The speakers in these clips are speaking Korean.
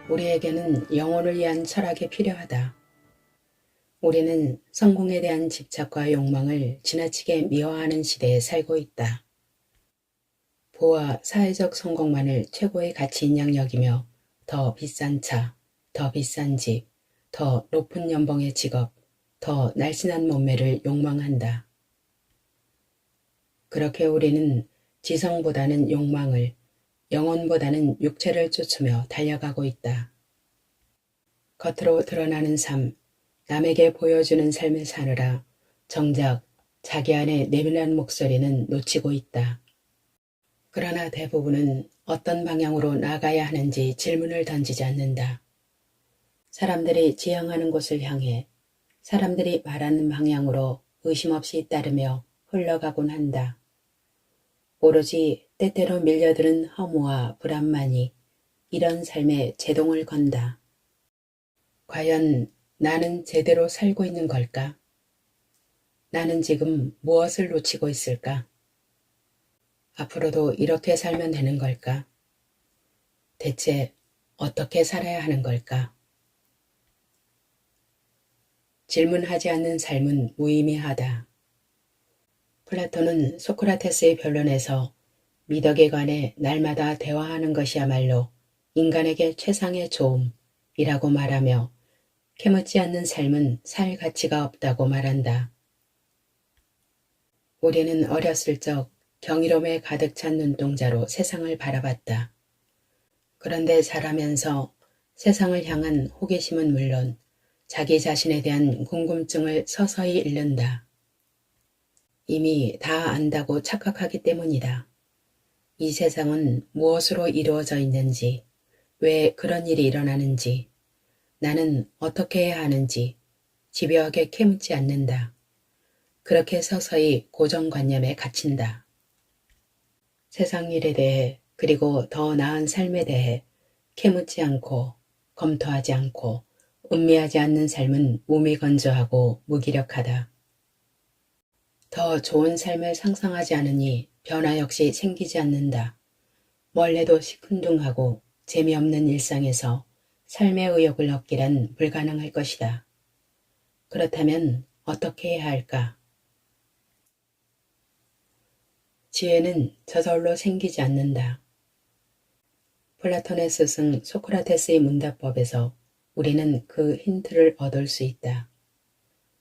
우리에게는 영혼을 위한 철학이 필요하다. 우리는 성공에 대한 집착과 욕망을 지나치게 미화하는 시대에 살고 있다. 부와 사회적 성공만을 최고의 가치인 양 여기며 더 비싼 차, 더 비싼 집, 더 높은 연봉의 직업, 더 날씬한 몸매를 욕망한다. 그렇게 우리는 지성보다는 욕망을, 영혼보다는 육체를 쫓으며 달려가고 있다. 겉으로 드러나는 삶, 남에게 보여주는 삶을 사느라 정작 자기 안의 내면한 목소리는 놓치고 있다. 그러나 대부분은 어떤 방향으로 나가야 하는지 질문을 던지지 않는다. 사람들이 지향하는 곳을 향해 사람들이 말하는 방향으로 의심 없이 따르며 흘러가곤 한다. 오로지 때때로 밀려드는 허무와 불안만이 이런 삶에 제동을 건다. 과연 나는 제대로 살고 있는 걸까? 나는 지금 무엇을 놓치고 있을까? 앞으로도 이렇게 살면 되는 걸까? 대체 어떻게 살아야 하는 걸까? 질문하지 않는 삶은 무의미하다. 플라톤은 소크라테스의 변론에서 미덕에 관해 날마다 대화하는 것이야말로 인간에게 최상의 조음이라고 말하며 캐묻지 않는 삶은 살 가치가 없다고 말한다. 우리는 어렸을 적 경이로움에 가득 찬 눈동자로 세상을 바라봤다. 그런데 자라면서 세상을 향한 호기심은 물론 자기 자신에 대한 궁금증을 서서히 잃는다. 이미 다 안다고 착각하기 때문이다. 이 세상은 무엇으로 이루어져 있는지, 왜 그런 일이 일어나는지, 나는 어떻게 해야 하는지 집요하게 캐묻지 않는다. 그렇게 서서히 고정관념에 갇힌다. 세상 일에 대해 그리고 더 나은 삶에 대해 캐묻지 않고 검토하지 않고 음미하지 않는 삶은 무미건조하고 무기력하다. 더 좋은 삶을 상상하지 않으니 변화 역시 생기지 않는다. 뭘 해도 시큰둥하고 재미없는 일상에서 삶의 의욕을 얻기란 불가능할 것이다. 그렇다면 어떻게 해야 할까? 지혜는 저절로 생기지 않는다. 플라톤의 스승 소크라테스의 문답법에서 우리는 그 힌트를 얻을 수 있다.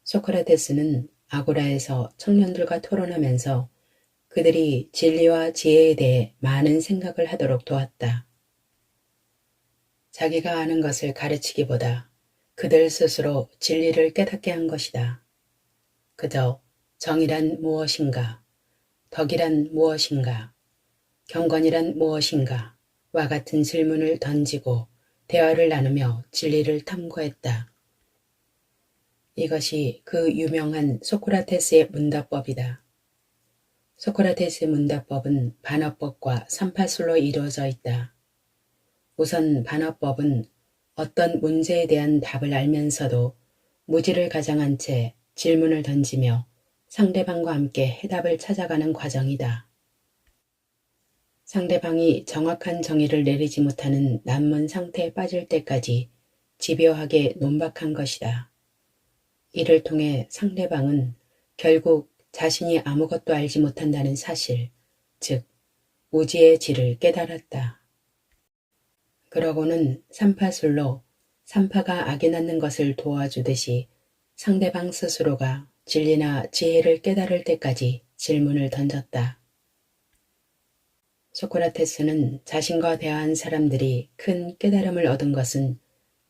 소크라테스는 아고라에서 청년들과 토론하면서 그들이 진리와 지혜에 대해 많은 생각을 하도록 도왔다. 자기가 아는 것을 가르치기보다 그들 스스로 진리를 깨닫게 한 것이다. 그저 정의란 무엇인가, 덕이란 무엇인가, 경건이란 무엇인가 와 같은 질문을 던지고 대화를 나누며 진리를 탐구했다. 이것이 그 유명한 소크라테스의 문답법이다. 소크라테스의 문답법은 반어법과 삼파술로 이루어져 있다. 우선 반어법은 어떤 문제에 대한 답을 알면서도 무지를 가장한 채 질문을 던지며 상대방과 함께 해답을 찾아가는 과정이다. 상대방이 정확한 정의를 내리지 못하는 난문 상태에 빠질 때까지 집요하게 논박한 것이다. 이를 통해 상대방은 결국 자신이 아무것도 알지 못한다는 사실, 즉 무지의 질을 깨달았다. 그러고는 삼파술로 삼파가 악이 낳는 것을 도와주듯이 상대방 스스로가 진리나 지혜를 깨달을 때까지 질문을 던졌다. 소크라테스는 자신과 대화한 사람들이 큰 깨달음을 얻은 것은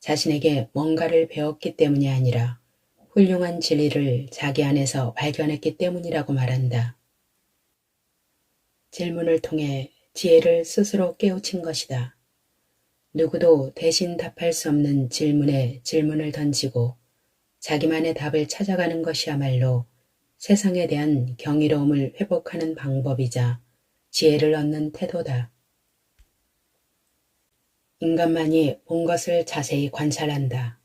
자신에게 뭔가를 배웠기 때문이 아니라 훌륭한 진리를 자기 안에서 발견했기 때문이라고 말한다. 질문을 통해 지혜를 스스로 깨우친 것이다. 누구도 대신 답할 수 없는 질문에 질문을 던지고 자기만의 답을 찾아가는 것이야말로 세상에 대한 경이로움을 회복하는 방법이자 지혜를 얻는 태도다. 인간만이 본 것을 자세히 관찰한다.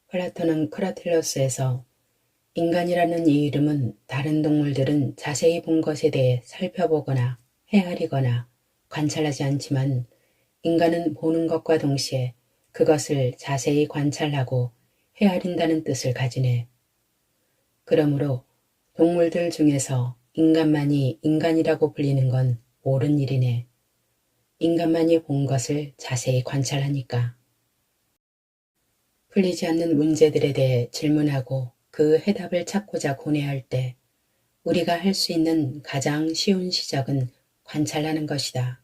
플라톤은 크라텔로스에서 인간이라는 이 이름은 다른 동물들은 자세히 본 것에 대해 살펴보거나 헤아리거나 관찰하지 않지만 인간은 보는 것과 동시에 그것을 자세히 관찰하고 헤아린다는 뜻을 가지네. 그러므로 동물들 중에서 인간만이 인간이라고 불리는 건 옳은 일이네. 인간만이 본 것을 자세히 관찰하니까. 풀리지 않는 문제들에 대해 질문하고 그 해답을 찾고자 고뇌할 때 우리가 할 수 있는 가장 쉬운 시작은 관찰하는 것이다.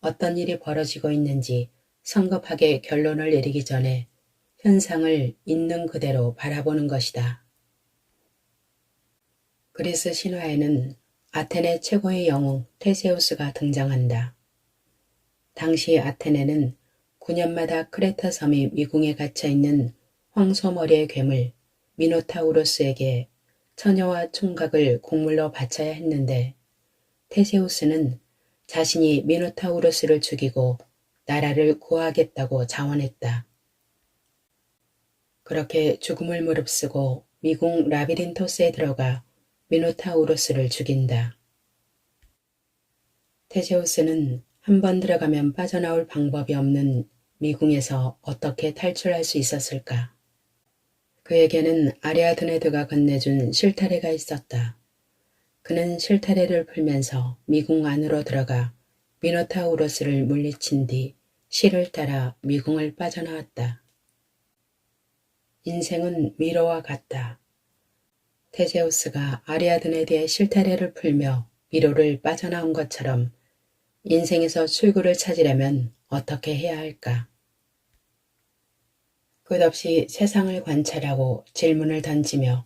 어떤 일이 벌어지고 있는지 성급하게 결론을 내리기 전에 현상을 있는 그대로 바라보는 것이다. 그리스 신화에는 아테네 최고의 영웅 테세우스가 등장한다. 당시 아테네는 9년마다 크레타 섬이 미궁에 갇혀있는 황소머리의 괴물 미노타우로스에게 처녀와 총각을 곡물로 바쳐야 했는데 테세우스는 자신이 미노타우로스를 죽이고 나라를 구하겠다고 자원했다. 그렇게 죽음을 무릅쓰고 미궁 라비린토스에 들어가 미노타우로스를 죽인다. 테세우스는 한 번 들어가면 빠져나올 방법이 없는 미궁에서 어떻게 탈출할 수 있었을까? 그에게는 아리아드네드가 건네준 실타래가 있었다. 그는 실타래를 풀면서 미궁 안으로 들어가 미노타우로스를 물리친 뒤 실을 따라 미궁을 빠져나왔다. 인생은 미로와 같다. 테세우스가 아리아드네드의 실타래를 풀며 미로를 빠져나온 것처럼 인생에서 출구를 찾으려면 어떻게 해야 할까? 끝없이 세상을 관찰하고 질문을 던지며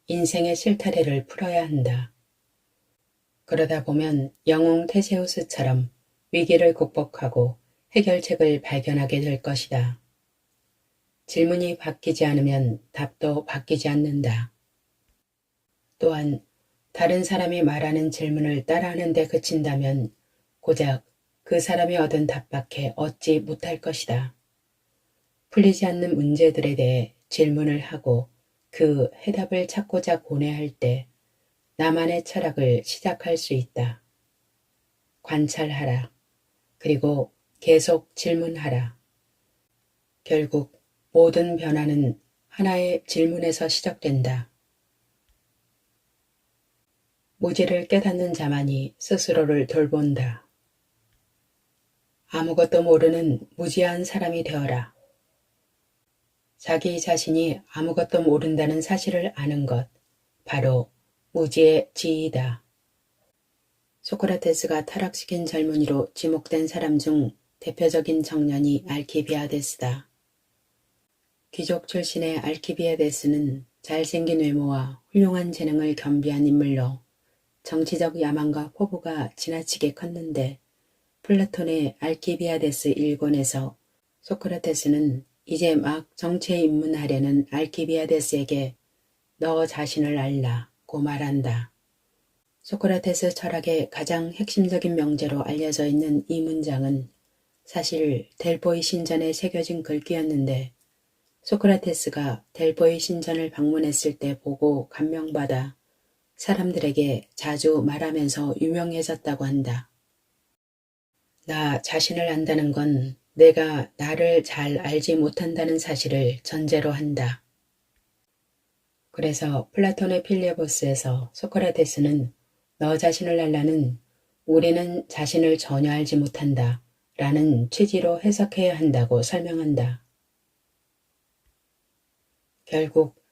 인생의 실타래를 풀어야 한다. 그러다 보면 영웅 테세우스처럼 위기를 극복하고 해결책을 발견하게 될 것이다. 질문이 바뀌지 않으면 답도 바뀌지 않는다. 또한 다른 사람이 말하는 질문을 따라하는 데 그친다면 고작 그 사람이 얻은 답밖에 얻지 못할 것이다. 풀리지 않는 문제들에 대해 질문을 하고 그 해답을 찾고자 고뇌할 때 나만의 철학을 시작할 수 있다. 관찰하라. 그리고 계속 질문하라. 결국 모든 변화는 하나의 질문에서 시작된다. 무지를 깨닫는 자만이 스스로를 돌본다. 아무것도 모르는 무지한 사람이 되어라. 자기 자신이 아무것도 모른다는 사실을 아는 것, 바로 무지의 지위이다. 소크라테스가 타락시킨 젊은이로 지목된 사람 중 대표적인 청년이 알키비아데스다. 귀족 출신의 알키비아데스는 잘생긴 외모와 훌륭한 재능을 겸비한 인물로 정치적 야망과 포부가 지나치게 컸는데 플라톤의 알키비아데스 1권에서 소크라테스는 이제 막 정치에 입문하려는 알키비아데스에게 너 자신을 알라고 말한다. 소크라테스 철학의 가장 핵심적인 명제로 알려져 있는 이 문장은 사실 델보이 신전에 새겨진 글귀였는데 소크라테스가 델보이 신전을 방문했을 때 보고 감명받아 사람들에게 자주 말하면서 유명해졌다고 한다. 나 자신을 안다는 건 내가 나를 잘 알지 못한다는 사실을 전제로 한다. 그래서 플라톤의 필레보스에서 소크라테스는 너 자신을 알라는 우리는 자신을 전혀 알지 못한다 라는 취지로 해석해야 한다고 설명한다. 결국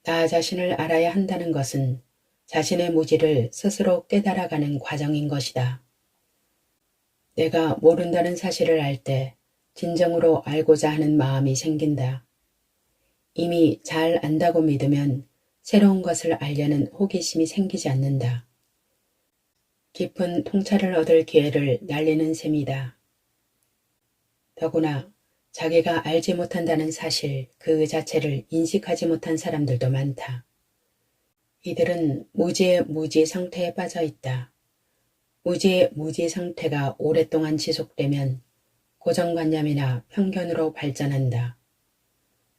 나 자신을 알아야 한다는 것은 자신의 무지를 스스로 깨달아가는 과정인 것이다. 내가 모른다는 사실을 알 때 진정으로 알고자 하는 마음이 생긴다. 이미 잘 안다고 믿으면 새로운 것을 알려는 호기심이 생기지 않는다. 깊은 통찰을 얻을 기회를 날리는 셈이다. 더구나 자기가 알지 못한다는 사실 그 자체를 인식하지 못한 사람들도 많다. 이들은 무지의 무지 상태에 빠져 있다. 무지의 무지 상태가 오랫동안 지속되면 고정관념이나 편견으로 발전한다.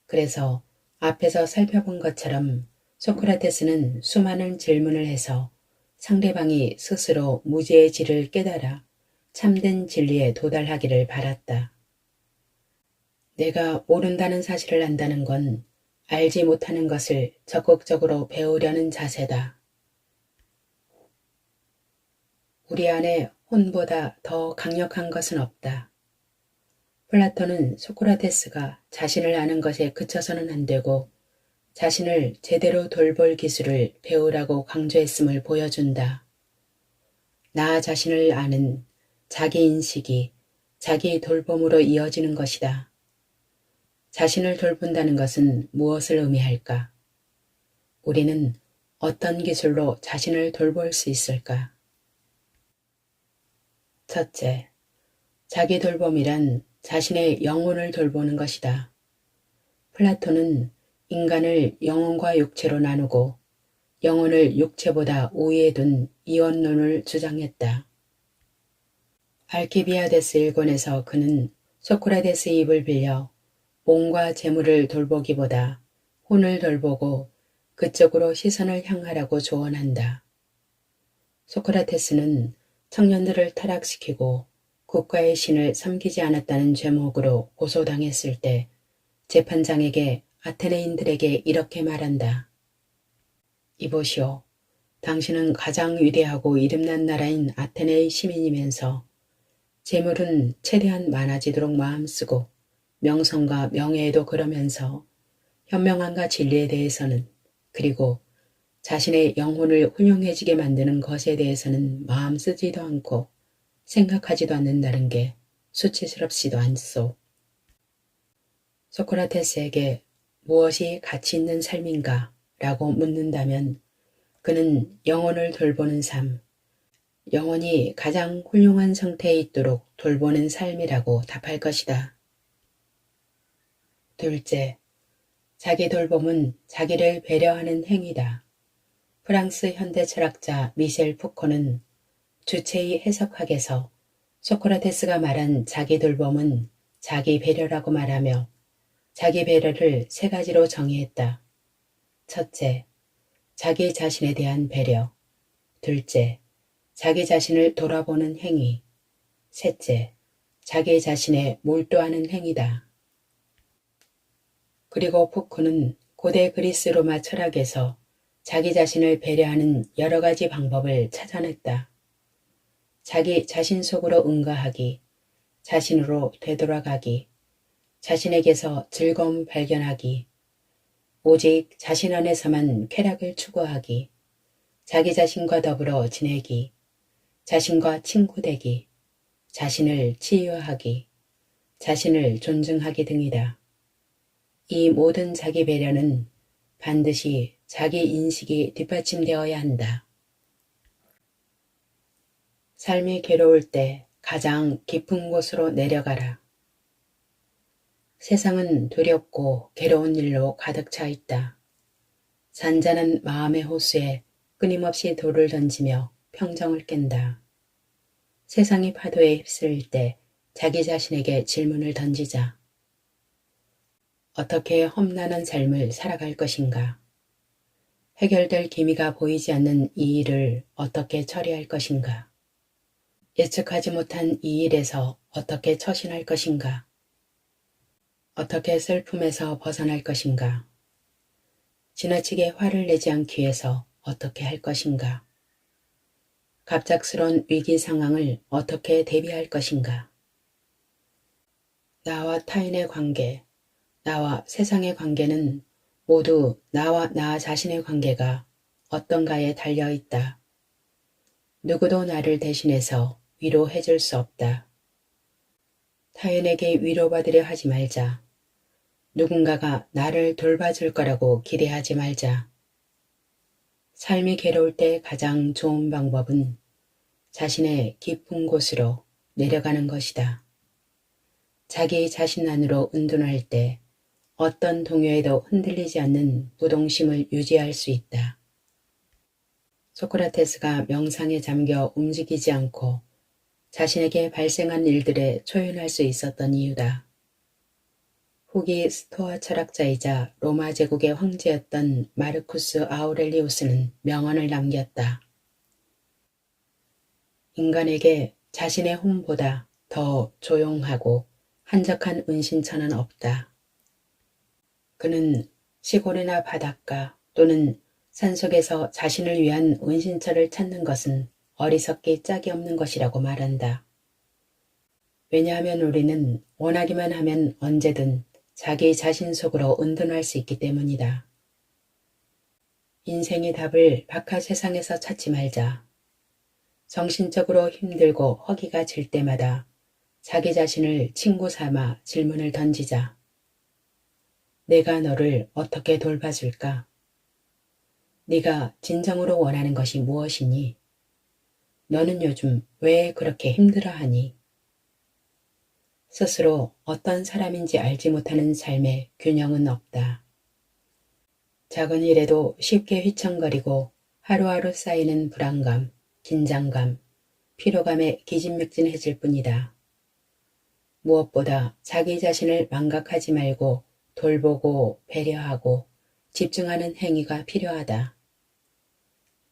그래서 앞에서 살펴본 것처럼 소크라테스는 수많은 질문을 해서 상대방이 스스로 무지의 질을 깨달아 참된 진리에 도달하기를 바랐다. 내가 모른다는 사실을 안다는 건 알지 못하는 것을 적극적으로 배우려는 자세다. 우리 안에 혼보다 더 강력한 것은 없다. 플라톤은 소크라테스가 자신을 아는 것에 그쳐서는 안 되고 자신을 제대로 돌볼 기술을 배우라고 강조했음을 보여준다. 나 자신을 아는 자기 인식이 자기 돌봄으로 이어지는 것이다. 자신을 돌본다는 것은 무엇을 의미할까? 우리는 어떤 기술로 자신을 돌볼 수 있을까? 첫째, 자기 돌봄이란 자신의 영혼을 돌보는 것이다. 플라톤은 인간을 영혼과 육체로 나누고 영혼을 육체보다 우위에 둔 이원론을 주장했다. 알키비아데스 일권에서 그는 소크라테스의 입을 빌려 몸과 재물을 돌보기보다 혼을 돌보고 그쪽으로 시선을 향하라고 조언한다. 소크라테스는 청년들을 타락시키고 국가의 신을 섬기지 않았다는 죄목으로 고소당했을 때 재판장에게 아테네인들에게 이렇게 말한다. 이보시오. 당신은 가장 위대하고 이름난 나라인 아테네의 시민이면서 재물은 최대한 많아지도록 마음쓰고 명성과 명예에도 그러면서 현명함과 진리에 대해서는 그리고 자신의 영혼을 훌륭해지게 만드는 것에 대해서는 마음 쓰지도 않고 생각하지도 않는다는 게 수치스럽지도 않소. 소크라테스에게 무엇이 가치 있는 삶인가? 라고 묻는다면 그는 영혼을 돌보는 삶, 영혼이 가장 훌륭한 상태에 있도록 돌보는 삶이라고 답할 것이다. 둘째, 자기 돌봄은 자기를 배려하는 행위다. 프랑스 현대 철학자 미셸 푸코는 주체의 해석학에서 소크라테스가 말한 자기 돌봄은 자기 배려라고 말하며 자기 배려를 세 가지로 정의했다. 첫째, 자기 자신에 대한 배려. 둘째, 자기 자신을 돌아보는 행위. 셋째, 자기 자신에 몰두하는 행위다. 그리고 푸코는 고대 그리스 로마 철학에서 자기 자신을 배려하는 여러 가지 방법을 찾아냈다. 자기 자신 속으로 응가하기, 자신으로 되돌아가기, 자신에게서 즐거움을 발견하기, 오직 자신 안에서만 쾌락을 추구하기, 자기 자신과 더불어 지내기, 자신과 친구되기, 자신을 치유하기, 자신을 존중하기 등이다. 이 모든 자기 배려는 반드시 자기 인식이 뒷받침되어야 한다. 삶이 괴로울 때 가장 깊은 곳으로 내려가라. 세상은 두렵고 괴로운 일로 가득 차 있다. 잔잔한 마음의 호수에 끊임없이 돌을 던지며 평정을 깬다. 세상이 파도에 휩쓸릴 때 자기 자신에게 질문을 던지자. 어떻게 험난한 삶을 살아갈 것인가? 해결될 기미가 보이지 않는 이 일을 어떻게 처리할 것인가? 예측하지 못한 이 일에서 어떻게 처신할 것인가? 어떻게 슬픔에서 벗어날 것인가? 지나치게 화를 내지 않기 위해서 어떻게 할 것인가? 갑작스러운 위기 상황을 어떻게 대비할 것인가? 나와 타인의 관계, 나와 세상의 관계는 모두 나와 나 자신의 관계가 어떤가에 달려있다. 누구도 나를 대신해서 위로해 줄 수 없다. 타인에게 위로받으려 하지 말자. 누군가가 나를 돌봐줄 거라고 기대하지 말자. 삶이 괴로울 때 가장 좋은 방법은 자신의 깊은 곳으로 내려가는 것이다. 자기 자신 안으로 은둔할 때 어떤 동요에도 흔들리지 않는 부동심을 유지할 수 있다. 소크라테스가 명상에 잠겨 움직이지 않고 자신에게 발생한 일들에 초연할 수 있었던 이유다. 후기 스토아 철학자이자 로마 제국의 황제였던 마르쿠스 아우렐리우스는 명언을 남겼다. 인간에게 자신의 혼보다 더 조용하고 한적한 은신처는 없다. 그는 시골이나 바닷가 또는 산속에서 자신을 위한 은신처를 찾는 것은 어리석기 짝이 없는 것이라고 말한다. 왜냐하면 우리는 원하기만 하면 언제든 자기 자신 속으로 은둔할 수 있기 때문이다. 인생의 답을 바깥 세상에서 찾지 말자. 정신적으로 힘들고 허기가 질 때마다 자기 자신을 친구 삼아 질문을 던지자. 내가 너를 어떻게 돌봐줄까? 네가 진정으로 원하는 것이 무엇이니? 너는 요즘 왜 그렇게 힘들어하니? 스스로 어떤 사람인지 알지 못하는 삶에 균형은 없다. 작은 일에도 쉽게 휘청거리고 하루하루 쌓이는 불안감, 긴장감, 피로감에 기진맥진해질 뿐이다. 무엇보다 자기 자신을 망각하지 말고 돌보고 배려하고 집중하는 행위가 필요하다.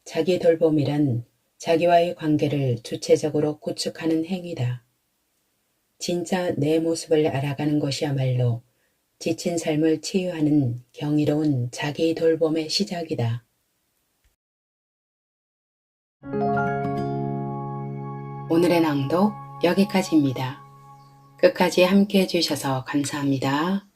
자기 돌봄이란 자기와의 관계를 주체적으로 구축하는 행위다. 진짜 내 모습을 알아가는 것이야말로 지친 삶을 치유하는 경이로운 자기 돌봄의 시작이다. 오늘의 낭독 여기까지입니다. 끝까지 함께 해주셔서 감사합니다.